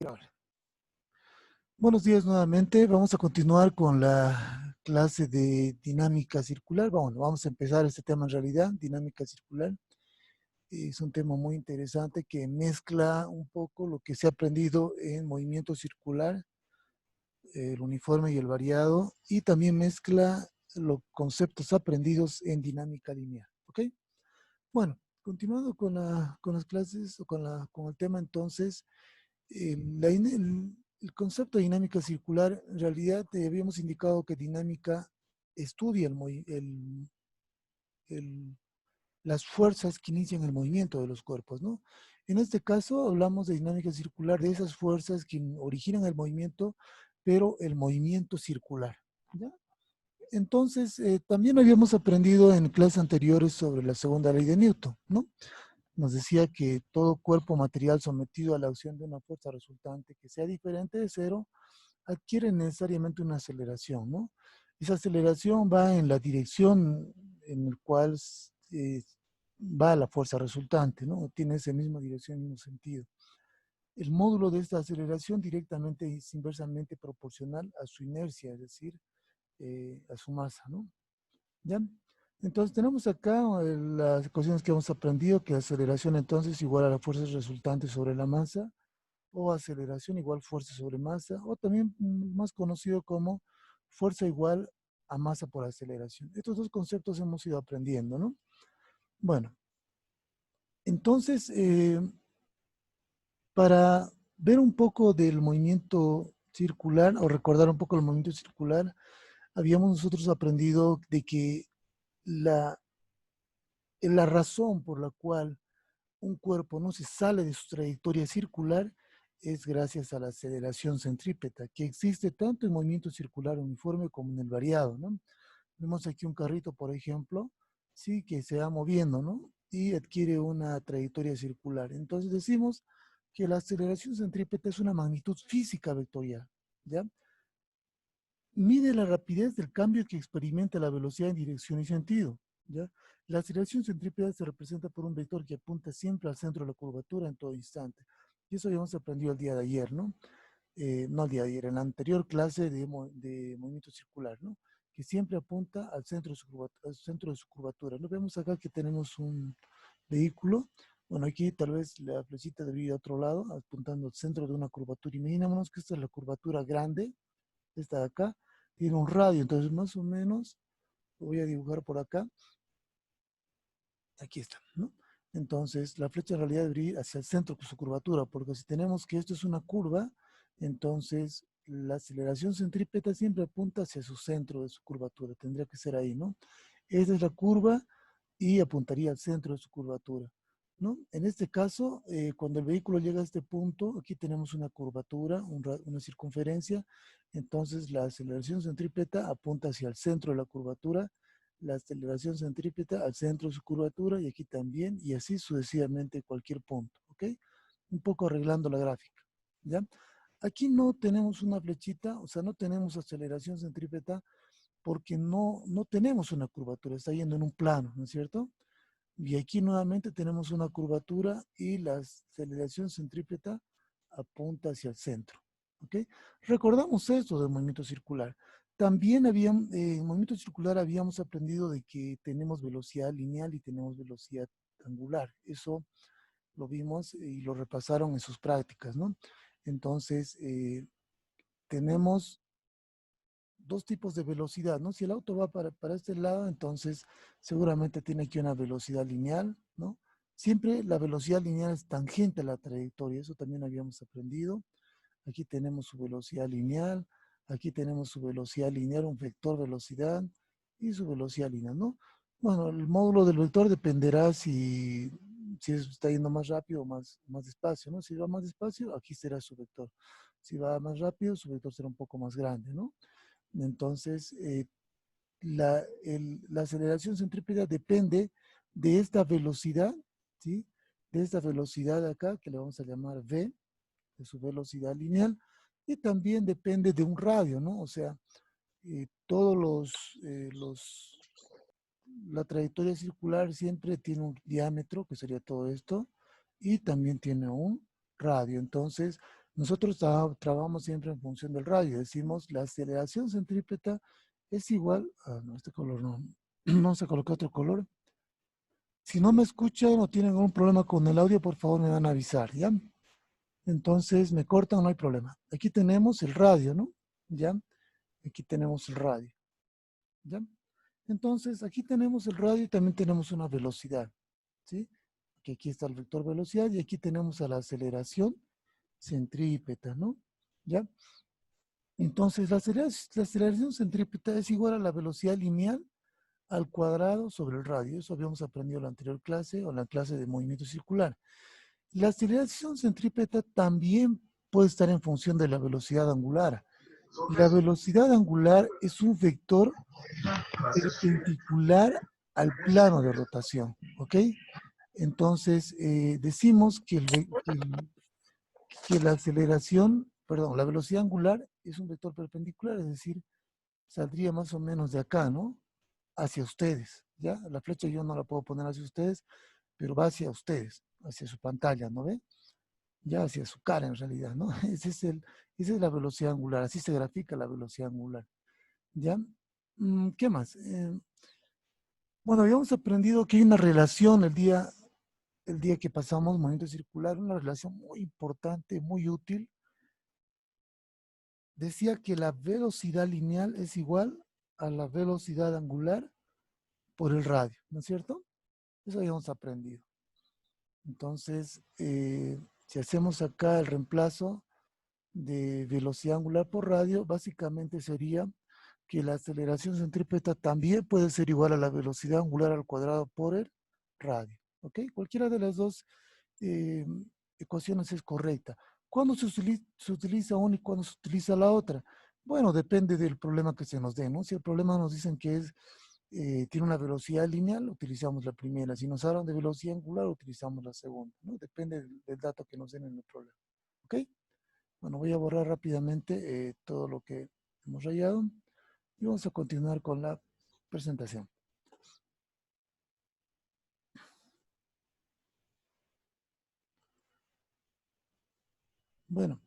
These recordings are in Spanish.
Grabar. Buenos días nuevamente. Vamos a continuar con la clase de dinámica circular. Bueno, vamos a empezar este tema en realidad, dinámica circular. Es un tema muy interesante que mezcla un poco lo que se ha aprendido en movimiento circular, el uniforme y el variado, y también mezcla los conceptos aprendidos en dinámica lineal. ¿Ok? Bueno, continuando con las clases o con el tema entonces, el concepto de dinámica circular, en realidad habíamos indicado que dinámica estudia el- las fuerzas que inician el movimiento de los cuerpos, ¿no? En este caso hablamos de dinámica circular, de esas fuerzas que originan el movimiento, pero el movimiento circular, ¿ya? Entonces, también habíamos aprendido en clases anteriores sobre la segunda ley de Newton, ¿no? Nos decía que todo cuerpo material sometido a la acción de una fuerza resultante que sea diferente de cero adquiere necesariamente una aceleración, ¿no? Esa aceleración va en la dirección en la cual va la fuerza resultante, ¿no? Tiene esa misma dirección, mismo sentido. El módulo de esta aceleración directamente es inversamente proporcional a su inercia, es decir, a su masa, ¿no? ¿Ya? Entonces tenemos acá las ecuaciones que hemos aprendido, que aceleración entonces igual a la fuerza resultante sobre la masa, o aceleración igual fuerza sobre masa, o también más conocido como fuerza igual a masa por aceleración. Estos dos conceptos hemos ido aprendiendo, ¿no? Bueno, entonces, para ver un poco del movimiento circular, o recordar un poco el movimiento circular, habíamos nosotros aprendido de que la, la razón por la cual un cuerpo no se sale de su trayectoria circular es gracias a la aceleración centrípeta, que existe tanto en movimiento circular uniforme como en el variado, ¿no? Vemos aquí un carrito, por ejemplo, sí, que se va moviendo, ¿no? Y adquiere una trayectoria circular. Entonces decimos que la aceleración centrípeta es una magnitud física vectorial, ¿ya? Mide la rapidez del cambio que experimenta la velocidad en dirección y sentido, ¿ya? La aceleración centrípeta se representa por un vector que apunta siempre al centro de la curvatura en todo instante. Y eso habíamos aprendido el día de ayer, ¿no? No el día de ayer, en la anterior clase de movimiento circular, ¿no? Que siempre apunta al centro al centro de su curvatura. ¿No? Vemos acá que tenemos un vehículo. Bueno, aquí tal vez la flechita debería ir a otro lado, apuntando al centro de una curvatura. Imaginémonos que esta es la curvatura grande, esta de acá, tiene un radio, entonces más o menos lo voy a dibujar por acá. Aquí está, ¿no? Entonces la flecha en realidad debería ir hacia el centro con su curvatura, porque si tenemos que esto es una curva, entonces la aceleración centrípeta siempre apunta hacia su centro de su curvatura, tendría que ser ahí, ¿no? Esta es la curva y apuntaría al centro de su curvatura, ¿no? En este caso, cuando el vehículo llega a este punto, aquí tenemos una curvatura, una circunferencia, entonces la aceleración centrípeta apunta hacia el centro de la curvatura, la aceleración centrípeta al centro de su curvatura y aquí también, y así sucesivamente cualquier punto, ¿ok? Un poco arreglando la gráfica, ¿ya? Aquí no tenemos una flechita, o sea, no tenemos aceleración centrípeta porque no tenemos una curvatura, está yendo en un plano, ¿no es cierto? Y aquí nuevamente tenemos una curvatura y la aceleración centrípeta apunta hacia el centro. ¿Ok? Recordamos esto del movimiento circular. También en movimiento circular habíamos aprendido de que tenemos velocidad lineal y tenemos velocidad angular. Eso lo vimos y lo repasaron en sus prácticas, ¿no? Entonces, tenemos dos tipos de velocidad, ¿no? Si el auto va para este lado, entonces seguramente tiene aquí una velocidad lineal, ¿no? Siempre la velocidad lineal es tangente a la trayectoria, eso también habíamos aprendido. Aquí tenemos su velocidad lineal, aquí tenemos su velocidad lineal, un vector velocidad y su velocidad lineal, ¿no? Bueno, el módulo del vector dependerá si está yendo más rápido o más despacio, ¿no? Si va más despacio, aquí será su vector. Si va más rápido, su vector será un poco más grande, ¿no? Entonces, la aceleración centrípeta depende de esta velocidad, ¿sí? De esta velocidad de acá, que le vamos a llamar v, de su velocidad lineal, y también depende de un radio, ¿no? O sea, todos la trayectoria circular siempre tiene un diámetro, que sería todo esto, y también tiene un radio. Entonces, nosotros trabajamos siempre en función del radio. Decimos la aceleración centrípeta es igual, no, este color no, no se coloca otro color. Si no me escuchan o tienen algún problema con el audio, por favor me van a avisar, ¿ya? Entonces me cortan, no hay problema. Aquí tenemos el radio, ¿no? ¿Ya? Aquí tenemos el radio, ¿ya? Entonces aquí tenemos el radio y también tenemos una velocidad, ¿sí? Que aquí está el vector velocidad y aquí tenemos a la aceleración centrípeta, ¿no? ¿Ya? Entonces la aceleración centrípeta es igual a la velocidad lineal al cuadrado sobre el radio. Eso habíamos aprendido en la anterior clase o en la clase de movimiento circular. La aceleración centrípeta también puede estar en función de la velocidad angular. La velocidad angular es un vector perpendicular al plano de rotación, ¿ok? Entonces, decimos que la aceleración, perdón, la velocidad angular es un vector perpendicular, es decir, saldría más o menos de acá, ¿no? Hacia ustedes, ¿ya? La flecha yo no la puedo poner hacia ustedes, pero va hacia ustedes, hacia su pantalla, ¿no ve? Ya hacia su cara en realidad, ¿no? Esa es la velocidad angular, así se grafica la velocidad angular, ¿ya? ¿Qué más? Bueno, habíamos aprendido que hay una relación el día que pasamos movimiento circular, una relación muy importante, muy útil. Decía que la velocidad lineal es igual a la velocidad angular por el radio, ¿no es cierto? Eso habíamos aprendido. Entonces, si hacemos acá el reemplazo de velocidad angular por radio, básicamente sería que la aceleración centrípeta también puede ser igual a la velocidad angular al cuadrado por el radio. ¿Ok? Cualquiera de las dos eh, ecuaciones es correcta. ¿Cuándo se utiliza una y cuándo se utiliza la otra? Bueno, depende del problema que se nos dé, ¿no? Si el problema nos dicen que es tiene una velocidad lineal, utilizamos la primera. Si nos hablan de velocidad angular, utilizamos la segunda, ¿no? Depende del dato que nos den en el problema. ¿Ok? Bueno, voy a borrar rápidamente todo lo que hemos rayado y vamos a continuar con la presentación. Bueno,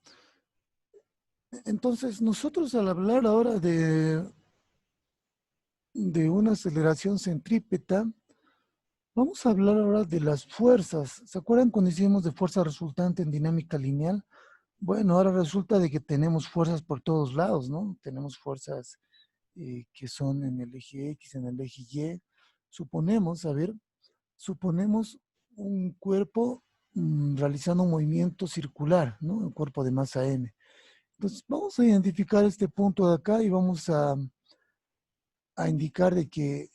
entonces nosotros al hablar ahora de una aceleración centrípeta, vamos a hablar ahora de las fuerzas. ¿Se acuerdan cuando hicimos de fuerza resultante en dinámica lineal? Bueno, ahora resulta de que tenemos fuerzas por todos lados, ¿no? Tenemos fuerzas que son en el eje X, en el eje Y. Suponemos, a ver, suponemos un cuerpo realizando un movimiento circular, ¿no? Un cuerpo de masa M. Entonces, vamos a identificar este punto de acá y vamos a indicar de que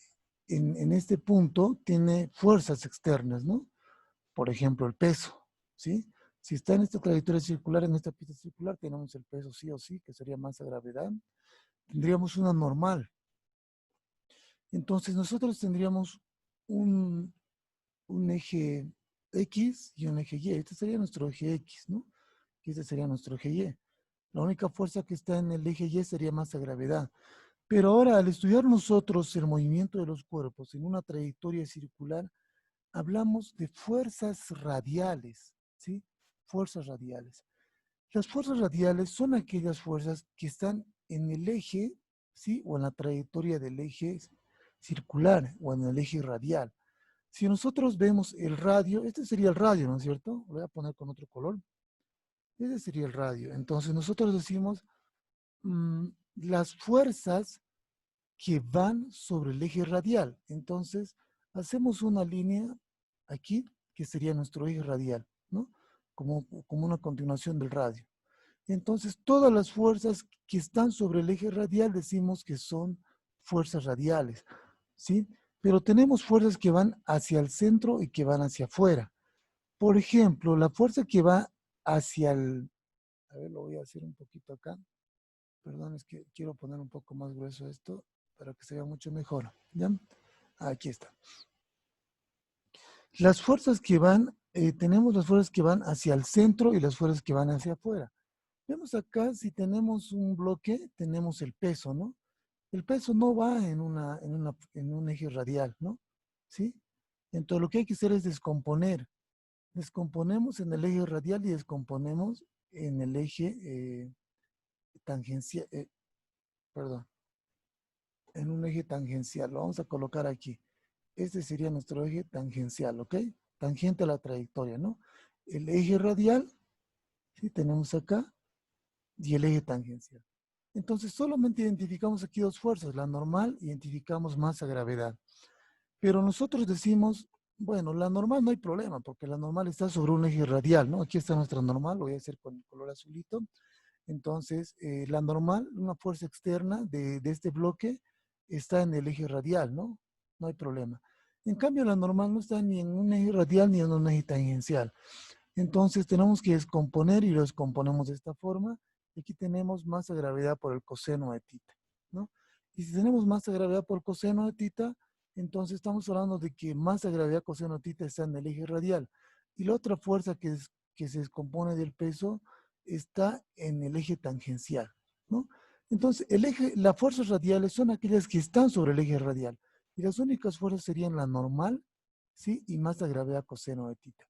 en este punto tiene fuerzas externas, ¿no? Por ejemplo, el peso, ¿sí? Si está en esta trayectoria circular, en esta pista circular, tenemos el peso sí o sí, que sería masa gravedad. Tendríamos una normal. Entonces nosotros tendríamos un, un eje X y un eje Y. Este sería nuestro eje X, ¿no? Y este sería nuestro eje Y. La única fuerza que está en el eje Y sería masa gravedad. Pero ahora, al estudiar nosotros el movimiento de los cuerpos en una trayectoria circular, hablamos de fuerzas radiales, ¿sí? Fuerzas radiales. Las fuerzas radiales son aquellas fuerzas que están en el eje, ¿sí? O en la trayectoria del eje circular o en el eje radial. Si nosotros vemos el radio, este sería el radio, ¿no es cierto? Lo voy a poner con otro color. Este sería el radio. Entonces nosotros decimos mmm, las fuerzas que van sobre el eje radial. Entonces, hacemos una línea aquí, que sería nuestro eje radial, ¿no? Como una continuación del radio. Entonces, todas las fuerzas que están sobre el eje radial decimos que son fuerzas radiales, ¿sí? Pero tenemos fuerzas que van hacia el centro y que van hacia afuera. Por ejemplo, la fuerza que va hacia el... A ver, lo voy a hacer un poquito acá. Perdón, es que quiero poner un poco más grueso esto para que se vea mucho mejor. ¿Ya? Aquí está. Las fuerzas que van, tenemos las fuerzas que van hacia el centro y las fuerzas que van hacia afuera. Vemos acá, si tenemos un bloque, tenemos el peso, ¿no? El peso no va en un eje radial, ¿no? ¿Sí? Entonces lo que hay que hacer es descomponer. Descomponemos en el eje radial y descomponemos en el eje tangencial, perdón, en un eje tangencial. Lo vamos a colocar aquí. Este sería nuestro eje tangencial, ¿ok? Tangente a la trayectoria, ¿no? El eje radial, ¿sí? Tenemos acá, y el eje tangencial. Entonces, solamente identificamos aquí dos fuerzas. La normal, identificamos masa, gravedad. Pero nosotros decimos, bueno, la normal no hay problema, porque la normal está sobre un eje radial, ¿no? Aquí está nuestra normal, lo voy a hacer con el color azulito. Entonces, la normal, una fuerza externa de este bloque, está en el eje radial, ¿no? No hay problema. En cambio, la normal no está ni en un eje radial ni en un eje tangencial. Entonces, tenemos que descomponer y lo descomponemos de esta forma. Aquí tenemos masa gravedad por el coseno de tita, ¿no? Y si tenemos masa gravedad por coseno de tita, entonces estamos hablando de que masa gravedad coseno de tita está en el eje radial. Y la otra fuerza que se descompone del peso está en el eje tangencial, ¿no? Entonces, las fuerzas radiales son aquellas que están sobre el eje radial. Y las únicas fuerzas serían la normal, ¿sí? Y masa gravedad coseno de tita.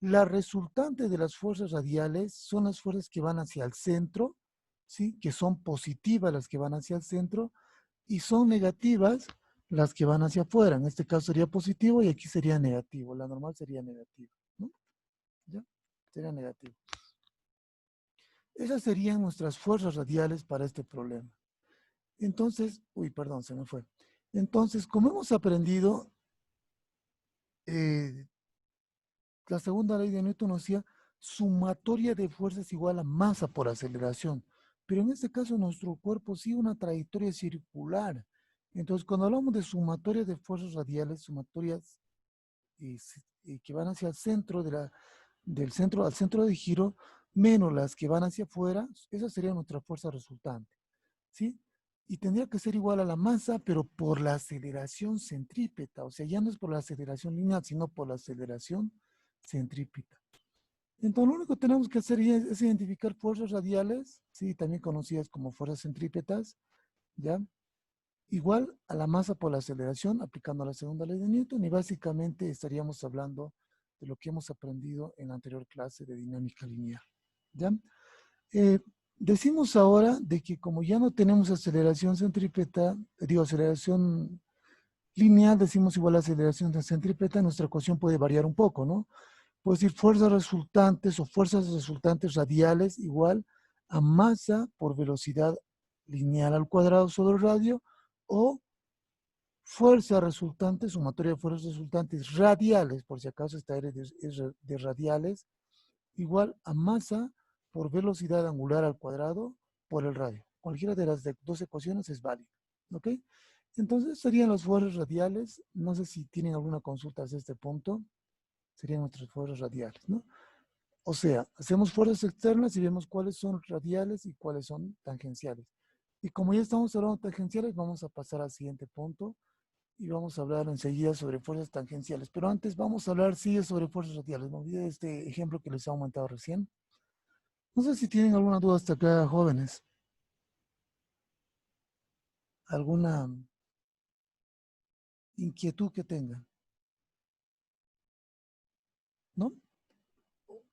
La resultante de las fuerzas radiales son las fuerzas que van hacia el centro, ¿sí? Que son positivas las que van hacia el centro y son negativas las que van hacia afuera. En este caso sería positivo y aquí sería negativo. La normal sería negativa, ¿no? ¿Ya? Sería negativo. Esas serían nuestras fuerzas radiales para este problema. Entonces, uy, perdón, se me fue. Entonces, como hemos aprendido, eh, la segunda ley de Newton nos decía sumatoria de fuerzas igual a masa por aceleración. Pero en este caso nuestro cuerpo sigue una trayectoria circular. Entonces cuando hablamos de sumatoria de fuerzas radiales, sumatorias que van hacia el centro del centro al centro de giro, menos las que van hacia afuera, esa sería nuestra fuerza resultante. ¿Sí? Y tendría que ser igual a la masa, pero por la aceleración centrípeta. O sea, ya no es por la aceleración lineal, sino por la aceleración centrípeta. Entonces, lo único que tenemos que hacer es identificar fuerzas radiales, ¿sí? También conocidas como fuerzas centrípetas, ¿ya? Igual a la masa por la aceleración, aplicando la segunda ley de Newton, y básicamente estaríamos hablando de lo que hemos aprendido en la anterior clase de dinámica lineal, ¿ya? Eh, Decimos ahora de que como ya no tenemos aceleración centrípeta, digo aceleración lineal, decimos igual a aceleración de centrípeta, nuestra ecuación puede variar un poco, ¿no? Puedo decir fuerzas resultantes o fuerzas resultantes radiales igual a masa por velocidad lineal al cuadrado sobre el radio, o fuerza resultante, sumatoria de fuerzas resultantes radiales, por si acaso esta es de radiales, igual a masa por velocidad angular al cuadrado por el radio. Cualquiera de las dos ecuaciones es válida. ¿Ok? Entonces serían las fuerzas radiales. No sé si tienen alguna consulta hasta este punto. Serían nuestras fuerzas radiales, ¿no? O sea, hacemos fuerzas externas y vemos cuáles son radiales y cuáles son tangenciales. Y como ya estamos hablando de tangenciales, vamos a pasar al siguiente punto y vamos a hablar enseguida sobre fuerzas tangenciales. Pero antes vamos a hablar, sí, sobre fuerzas radiales. Me olvidé de este ejemplo que les he aumentado recién. No sé si tienen alguna duda hasta acá, jóvenes. ¿Alguna inquietud que tengan? ¿No?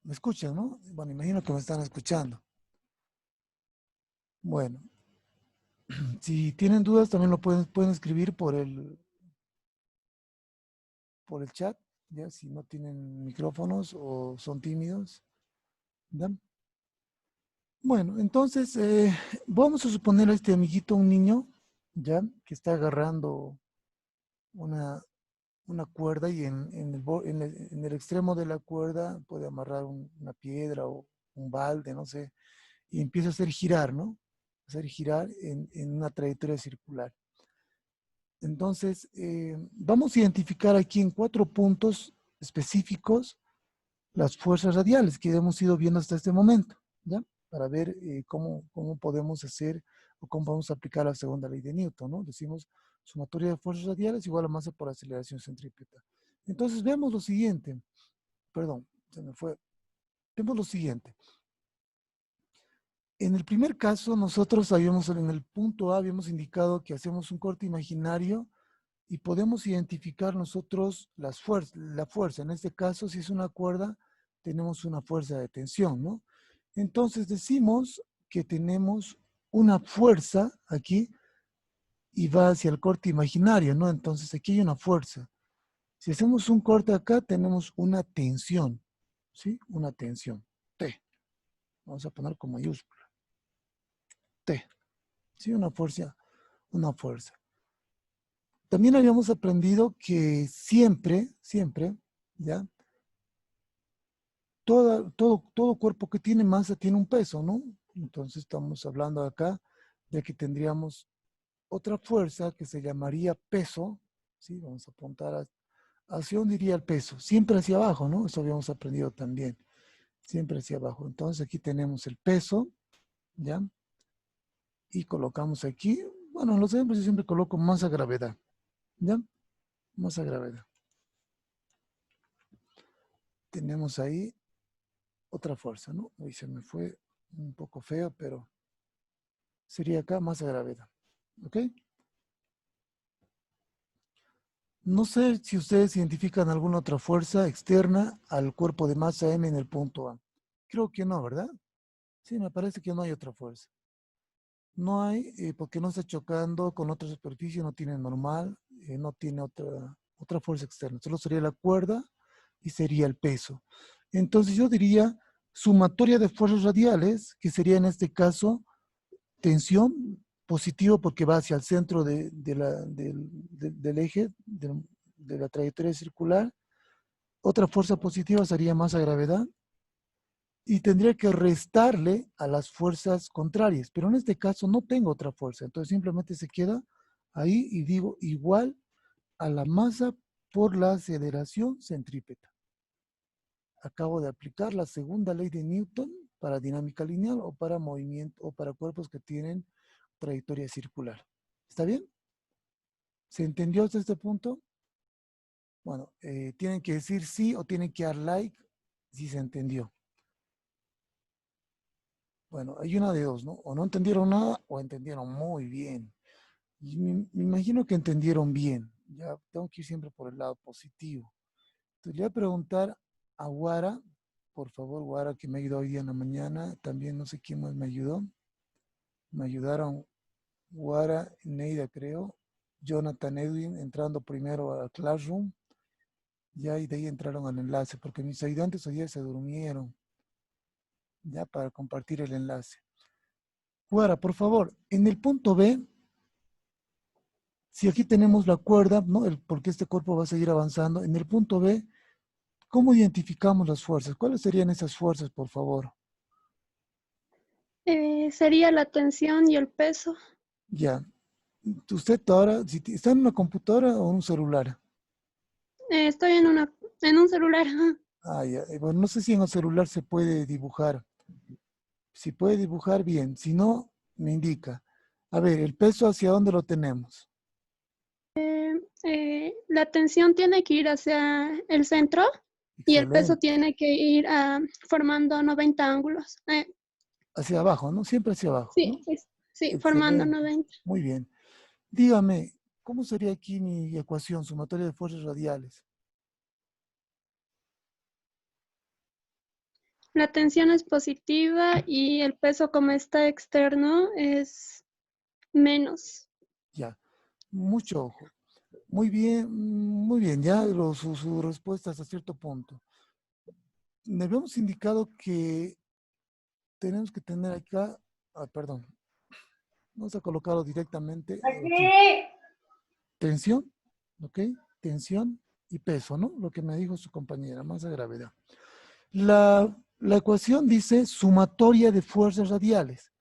¿Me escuchan, no? Bueno, imagino que me están escuchando. Bueno, si tienen dudas también lo pueden escribir por el chat, ya, si no tienen micrófonos o son tímidos. ¿Ya? Bueno, entonces vamos a suponer a este amiguito, un niño, ya, que está agarrando una, una cuerda y en el extremo de la cuerda puede amarrar una piedra o un balde, no sé, y empieza a hacer girar, ¿no? Hacer girar en una trayectoria circular. Entonces, vamos a identificar aquí en 4 puntos específicos las fuerzas radiales que hemos ido viendo hasta este momento, ¿ya? Para ver cómo podemos hacer o cómo vamos a aplicar la segunda ley de Newton, ¿no? Decimos sumatoria de fuerzas radiales igual a masa por aceleración centrípeta. Entonces vemos lo siguiente, perdón, se me fue. Vemos lo siguiente. En el primer caso, nosotros habíamos, en el punto A, habíamos indicado que hacemos un corte imaginario y podemos identificar nosotros la fuerza. En este caso, si es una cuerda, tenemos una fuerza de tensión, ¿no? Entonces decimos que tenemos una fuerza aquí y va hacia el corte imaginario, ¿no? Entonces aquí hay una fuerza. Si hacemos un corte acá, tenemos una tensión, ¿sí? Una tensión, T. Vamos a poner con mayúscula, T, ¿sí? Una fuerza, una fuerza. También habíamos aprendido que siempre, ¿ya? Todo cuerpo que tiene masa tiene un peso, ¿no? Entonces estamos hablando acá de que tendríamos otra fuerza que se llamaría peso, ¿sí? Vamos a apuntar hacia dónde iría el peso, siempre hacia abajo, ¿no? Eso habíamos aprendido también, siempre hacia abajo. Entonces aquí tenemos el peso, ¿ya? Y colocamos aquí, bueno, en los ejemplos yo siempre coloco masa gravedad, ¿ya? Masa gravedad. Tenemos ahí otra fuerza, ¿no? Hoy se me fue un poco feo, pero sería acá masa gravedad, ¿ok? No sé si ustedes identifican alguna otra fuerza externa al cuerpo de masa M en el punto A. Creo que no, ¿verdad? Sí, me parece que no hay otra fuerza. No hay, porque no está chocando con otra superficie, no tiene normal, no tiene otra fuerza externa. Solo sería la cuerda y sería el peso. Entonces yo diría sumatoria de fuerzas radiales, que sería en este caso tensión positivo porque va hacia el centro del eje, de la trayectoria circular. Otra fuerza positiva sería masa gravedad y tendría que restarle a las fuerzas contrarias, pero en este caso no tengo otra fuerza, entonces simplemente se queda ahí y digo igual a la masa por la aceleración centrípeta. Acabo de aplicar la segunda ley de Newton para dinámica lineal o para movimiento o para cuerpos que tienen trayectoria circular. ¿Está bien? ¿Se entendió hasta este punto? Bueno, tienen que decir sí o tienen que dar like si se entendió. Bueno, hay una de dos, ¿no? O no entendieron nada o entendieron muy bien. Y me imagino que entendieron bien. Ya tengo que ir siempre por el lado positivo. Entonces le voy a preguntar a Guara, por favor, Guara, que me ayudó hoy día en la mañana. También no sé quién más me ayudó. Me ayudaron Guara, Neida, creo. Jonathan, Edwin, entrando primero a Classroom. Ya y de ahí entraron al enlace, porque mis ayudantes hoy día se durmieron. Ya para compartir el enlace. Guara, por favor, en el punto B, si aquí tenemos la cuerda, ¿no? Porque este cuerpo va a seguir avanzando. En el punto B, ¿cómo identificamos las fuerzas? ¿Cuáles serían esas fuerzas, por favor? Sería la tensión y el peso. Ya. Usted ahora, si está en una computadora o en un celular. Estoy en un celular. Ah, ya. Bueno, no sé si en el celular se puede dibujar. Si puede dibujar, bien. Si no, me indica. A ver, el peso, ¿hacia dónde lo tenemos? La tensión tiene que ir hacia el centro y el peso Excelente. tiene que ir formando 90 ángulos. Hacia abajo, ¿no? Siempre hacia abajo, Sí, ¿no? sí, formando Excelente. 90. Muy bien. Dígame, ¿cómo sería aquí mi ecuación, sumatoria de fuerzas radiales? La tensión es positiva y el peso como está externo es menos. Ya, mucho ojo. Muy bien, ya su respuesta hasta cierto punto. Me habíamos indicado que tenemos que tener acá, perdón, vamos a colocarlo directamente aquí. Tensión, ¿ok? Tensión y peso, ¿no? Lo que me dijo su compañera, masa gravedad. La ecuación dice sumatoria de fuerzas radiales.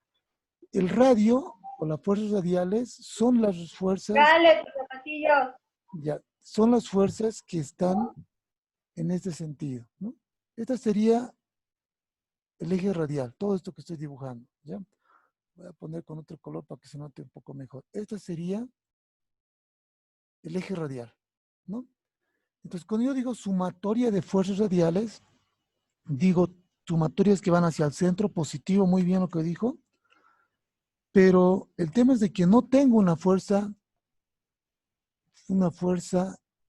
El radio o las fuerzas radiales son las fuerzas, Dale, tus zapatillos. ya, son las fuerzas que están en este sentido, ¿no? Esta sería el eje radial, todo esto que estoy dibujando, ¿ya? Voy a poner con otro color para que se note un poco mejor. Este sería el eje radial, ¿no? Entonces, cuando yo digo sumatoria de fuerzas radiales, digo sumatorias que van hacia el centro, positivo, muy bien lo que dijo, pero el tema es de que no tengo una fuerza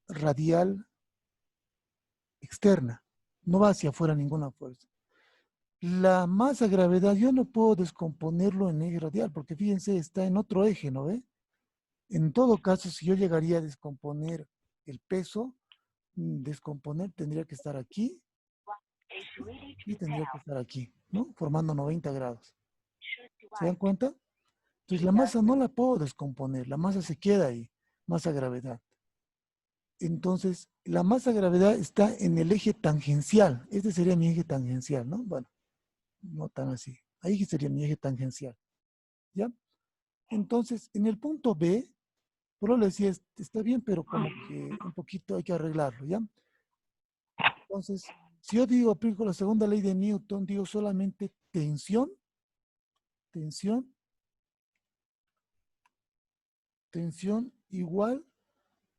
radial externa, no va hacia afuera ninguna fuerza. La masa gravedad yo no puedo descomponerlo en eje radial, porque fíjense, está en otro eje, ¿no ve? En todo caso, si yo llegaría a descomponer el peso, descomponer tendría que estar aquí y tendría que estar aquí, ¿no? Formando 90 grados. ¿Se dan cuenta? Entonces la masa no la puedo descomponer, la masa se queda ahí, masa gravedad. Entonces, la masa gravedad está en el eje tangencial. Este sería mi eje tangencial, ¿no? Bueno, no tan así. Ahí sería mi eje tangencial, ¿ya? Entonces, en el punto B, por lo le decía, está bien, pero como que un poquito hay que arreglarlo, ¿ya? Entonces, si yo digo, aplico la segunda ley de Newton, digo solamente tensión, tensión, tensión igual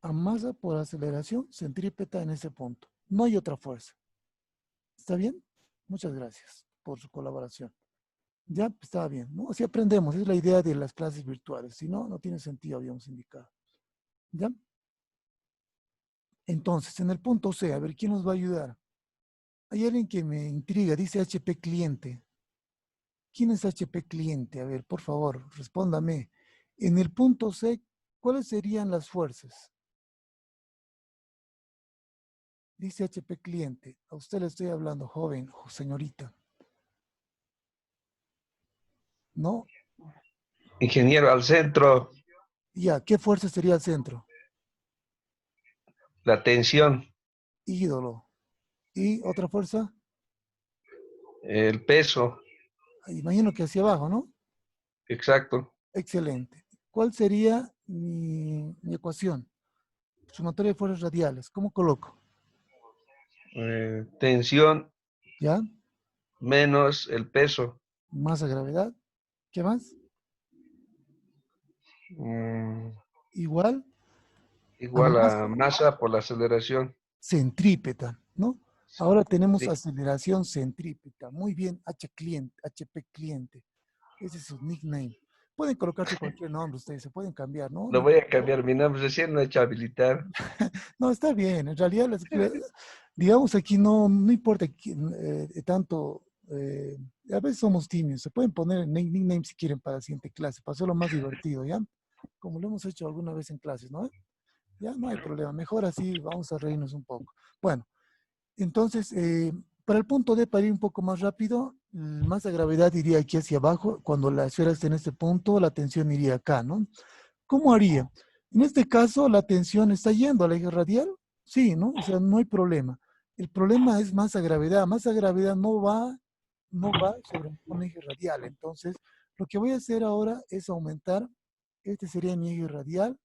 a masa por aceleración centrípeta en ese punto. No hay otra fuerza. ¿Está bien? Muchas gracias por su colaboración. Ya estaba bien, ¿no? Así aprendemos, es la idea de las clases virtuales. Si no, no tiene sentido, habíamos indicado. ¿Ya? Entonces, en el punto C, a ver, ¿quién nos va a ayudar? Hay alguien que me intriga, dice HP cliente. ¿Quién es HP cliente? A ver, por favor, respóndame. En el punto C, ¿cuáles serían las fuerzas? Dice HP cliente. A usted le estoy hablando, joven, señorita. ¿No? Ingeniero, al centro, Ya, ¿qué fuerza sería el centro? la tensión, Ídolo. ¿Y otra fuerza? el peso, Imagino que hacia abajo, ¿no? exacto. Excelente. ¿Cuál sería mi ecuación? Sumatoria de fuerzas radiales. ¿Cómo coloco? Tensión ¿Ya? menos el peso, Masa gravedad. ¿Qué más? mm, Igual a igual masa a masa por la aceleración. centrípeta, ¿no? Ahora tenemos Sí. aceleración centrípeta. Muy bien, HP cliente. Ese es su nickname. Pueden colocarse cualquier nombre ustedes, se pueden cambiar, ¿no? No voy a cambiar mi nombre, recién no he hecho habilitar. No, está bien. En realidad, digamos aquí no importa tanto. A veces somos tímidos. Se pueden poner nickname si quieren para la siguiente clase, para hacerlo más divertido, ¿ya? Como lo hemos hecho alguna vez en clases, ¿no? Ya no hay problema. Mejor así, vamos a reírnos un poco. Bueno, entonces, para el punto D, para ir un poco más rápido, masa gravedad iría aquí hacia abajo. Cuando la esfera esté en este punto, la tensión iría acá, ¿no? ¿Cómo haría? En este caso, la tensión está yendo al eje radial. Sí, ¿no? O sea, no hay problema. El problema es masa gravedad. Masa gravedad no va sobre un eje radial. Entonces, lo que voy a hacer ahora es aumentar. Este sería mi eje radial.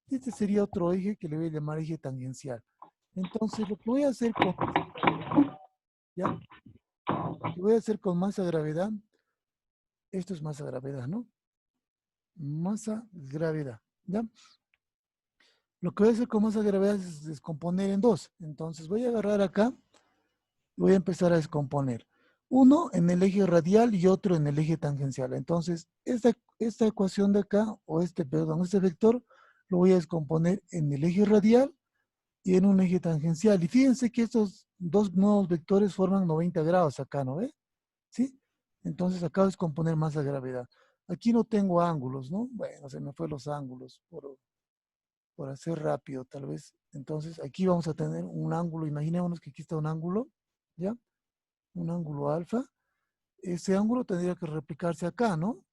Este sería otro eje que le voy a llamar eje tangencial. Entonces, lo que voy a hacer con masa gravedad, ¿ya? Lo que voy a hacer con masa gravedad, esto es masa gravedad, ¿no? Masa gravedad, ¿ya? Lo que voy a hacer con masa gravedad es descomponer en dos. Entonces voy a agarrar acá y voy a empezar a descomponer. Uno en el eje radial y otro en el eje tangencial. Entonces, esta ecuación de acá, o perdón, este vector, lo voy a descomponer en el eje radial y en un eje tangencial. Y fíjense que estos dos nuevos vectores forman 90 grados acá, ¿no ve? ¿Sí? Entonces acabo de descomponer masa gravedad. Aquí no tengo ángulos, ¿no? Bueno, se me fue los ángulos por hacer rápido, tal vez. Entonces, aquí vamos a tener un ángulo. Imaginémonos que aquí está un ángulo, ¿ya? Un ángulo alfa. Ese ángulo tendría que replicarse acá, ¿no?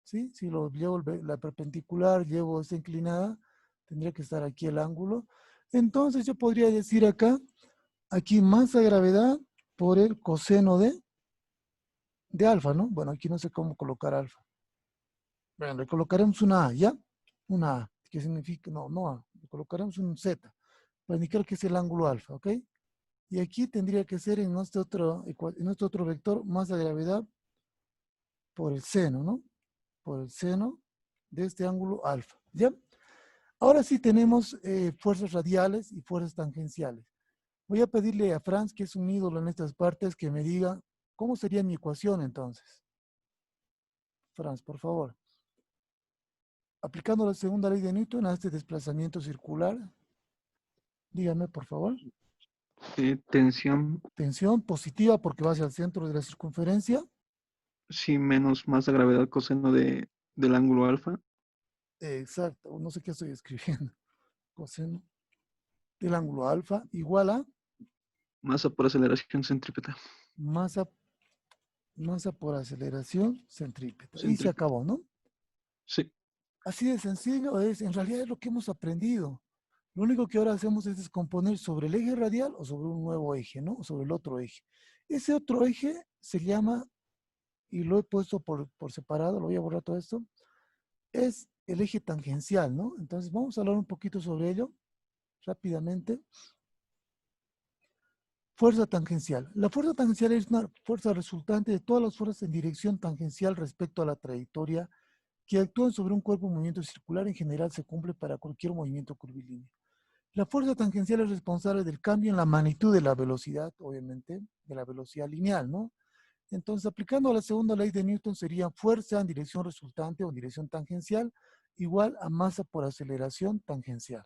¿Sí? Si lo llevo la perpendicular, llevo esta inclinada, tendría que estar aquí el ángulo. Entonces, yo podría decir acá, aquí masa gravedad por el coseno de alfa, ¿no? Bueno, aquí no sé cómo colocar alfa. Bueno, le colocaremos una A, ¿ya? Una A, que significa, no A, le colocaremos un Z, para indicar que es el ángulo alfa, ¿ok? Y aquí tendría que ser en nuestro otro vector masa gravedad por el seno, ¿no? Por el seno de este ángulo alfa, ¿ya? Ahora sí tenemos fuerzas radiales y fuerzas tangenciales. Voy a pedirle a Franz, que es un ídolo en estas partes, que me diga cómo sería mi ecuación entonces. Franz, por favor. Aplicando la segunda ley de Newton a este desplazamiento circular, dígame, por favor. Tensión, Tensión positiva porque va hacia el centro de la circunferencia. sí, menos masa gravedad coseno del ángulo alfa. Exacto, no sé qué estoy escribiendo. Coseno del ángulo alfa igual a Masa por aceleración centrípeta. masa, masa por aceleración centrípeta. Y se Centrípeta. acabó, ¿no? Sí, Así de sencillo es, en realidad es lo que hemos aprendido. Lo único que ahora hacemos es descomponer sobre el eje radial o sobre un nuevo eje, ¿no? O sobre el otro eje. Ese otro eje se llama, y lo he puesto por separado, lo voy a borrar todo esto, es el eje tangencial, ¿no? Entonces vamos a hablar un poquito sobre ello rápidamente. Fuerza tangencial. La fuerza tangencial es una fuerza resultante de todas las fuerzas en dirección tangencial respecto a la trayectoria que actúan sobre un cuerpo en movimiento circular. En general se cumple para cualquier movimiento curvilíneo. La fuerza tangencial es responsable del cambio en la magnitud de la velocidad, obviamente, de la velocidad lineal, ¿no? Entonces, aplicando la segunda ley de Newton, sería fuerza en dirección resultante o en dirección tangencial igual a masa por aceleración tangencial.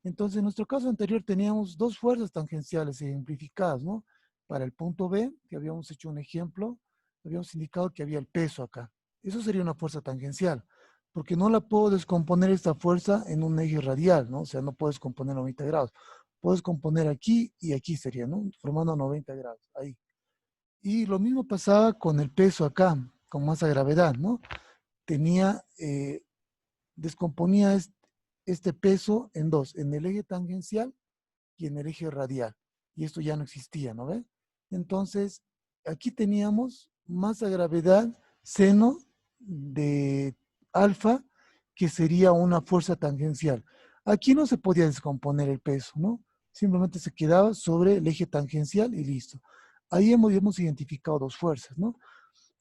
Entonces, en nuestro caso anterior teníamos dos fuerzas tangenciales ejemplificadas, ¿no? Para el punto B, que habíamos hecho un ejemplo, habíamos indicado que había el peso acá. Eso sería una fuerza tangencial, porque no la puedo descomponer esta fuerza en un eje radial, ¿no? O sea, no puedes componer 90 grados. Puedes componer aquí y aquí sería, ¿no? Formando 90 grados, ahí. Y lo mismo pasaba con el peso acá, con masa gravedad, ¿no? Tenía, descomponía este peso en dos, en el eje tangencial y en el eje radial. Y esto ya no existía, ¿no ve? Entonces, aquí teníamos masa gravedad seno de alfa, que sería una fuerza tangencial. Aquí no se podía descomponer el peso, ¿no? Simplemente se quedaba sobre el eje tangencial y listo. Ahí hemos identificado dos fuerzas, ¿no?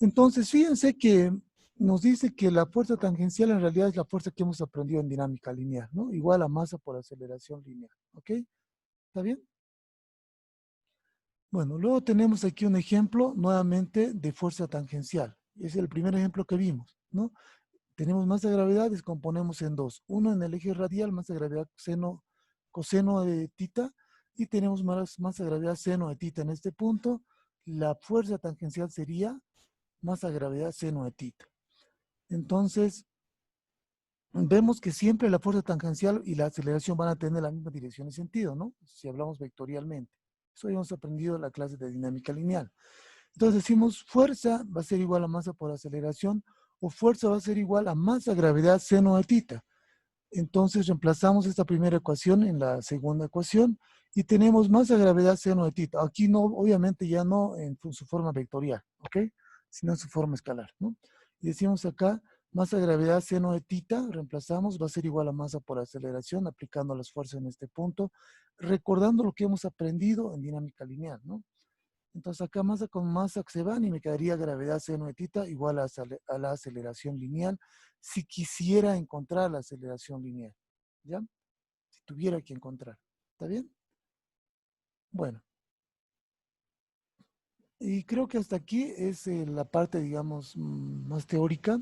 Entonces, fíjense que nos dice que la fuerza tangencial en realidad es la fuerza que hemos aprendido en dinámica lineal, ¿no? Igual a masa por aceleración lineal, ¿ok? ¿Está bien? Bueno, luego tenemos aquí un ejemplo nuevamente de fuerza tangencial. Es el primer ejemplo que vimos, ¿no? Tenemos masa de gravedad, descomponemos en dos. Uno en el eje radial, masa de gravedad coseno de tita, y tenemos masa de gravedad seno de tita en este punto. La fuerza tangencial sería masa de gravedad seno de tita. Entonces, vemos que siempre la fuerza tangencial y la aceleración van a tener la misma dirección y sentido, ¿no? Si hablamos vectorialmente. Eso habíamos aprendido en la clase de dinámica lineal. Entonces decimos fuerza va a ser igual a masa por aceleración o fuerza va a ser igual a masa gravedad seno de tita. Entonces reemplazamos esta primera ecuación en la segunda ecuación y tenemos masa gravedad seno de tita. Aquí no, obviamente ya no en su forma vectorial, ¿ok? Sino en su forma escalar, ¿no? Y decimos acá masa gravedad seno de tita, reemplazamos, va a ser igual a masa por aceleración, aplicando las fuerzas en este punto, recordando lo que hemos aprendido en dinámica lineal, ¿no? Entonces acá masa con masa se van y me quedaría gravedad seno de tita igual a la aceleración lineal si quisiera encontrar la aceleración lineal, ¿ya? Si tuviera que encontrar, ¿está bien? Bueno, y creo que hasta aquí es la parte, digamos, más teórica,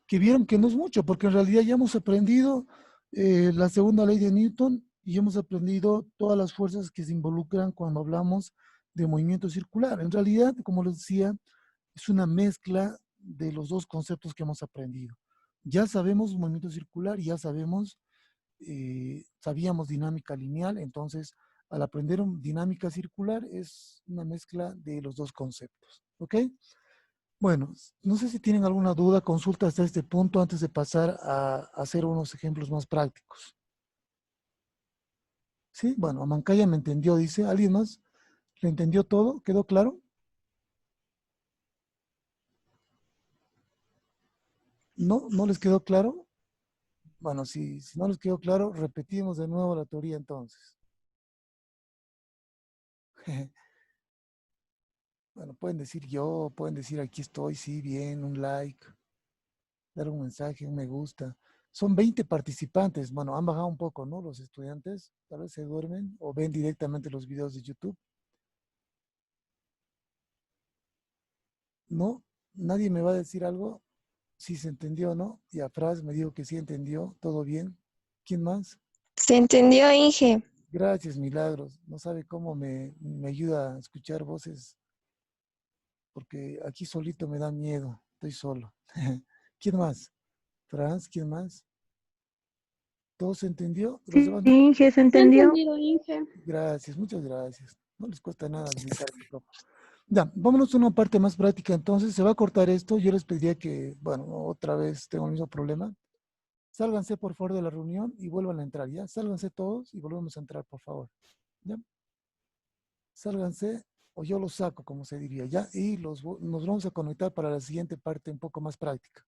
que vieron que no es mucho, porque en realidad ya hemos aprendido la segunda ley de Newton y hemos aprendido todas las fuerzas que se involucran cuando hablamos de movimiento circular. En realidad, como les decía, es una mezcla de los dos conceptos que hemos aprendido. Ya sabemos movimiento circular y ya sabemos, sabíamos dinámica lineal, entonces al aprender dinámica circular es una mezcla de los dos conceptos. ¿Ok? Bueno, no sé si tienen alguna duda, consulta hasta este punto antes de pasar a hacer unos ejemplos más prácticos. ¿Sí? Bueno, Amancaya me entendió, dice. ¿Alguien más? ¿Le entendió todo? ¿Quedó claro? ¿No? ¿No les quedó claro? Bueno, si no les quedó claro, repetimos de nuevo la teoría entonces. Bueno, pueden decir yo, pueden decir aquí estoy, sí, bien, un like, dar un mensaje, un me gusta. Son 20 participantes. Bueno, han bajado un poco, ¿no? Los estudiantes tal vez se duermen o ven directamente los videos de YouTube. No, nadie me va a decir algo si se entendió o no. Y a Fraz me dijo que sí entendió, todo bien. ¿Quién más? Se entendió, Inge. Gracias, Milagros. No sabe cómo me ayuda a escuchar voces, porque aquí solito me da miedo. Estoy solo. ¿Quién más? Franz, ¿quién más? ¿Todo se entendió? Sí, Rosa, Inge, ¿se Se ha entendió? entendido, Inge. gracias, muchas gracias. No les cuesta nada habilitar el micrófono. Ya, vámonos a una parte más práctica. Entonces, se va a cortar esto. Yo les pediría que, bueno, otra vez tengo el mismo problema. Sálganse, por favor, de la reunión y vuelvan a entrar, ¿ya? Sálganse todos y volvemos a entrar, por favor. ¿Ya? Sálganse o yo los saco, como se diría, ¿ya? Y nos vamos a conectar para la siguiente parte un poco más práctica.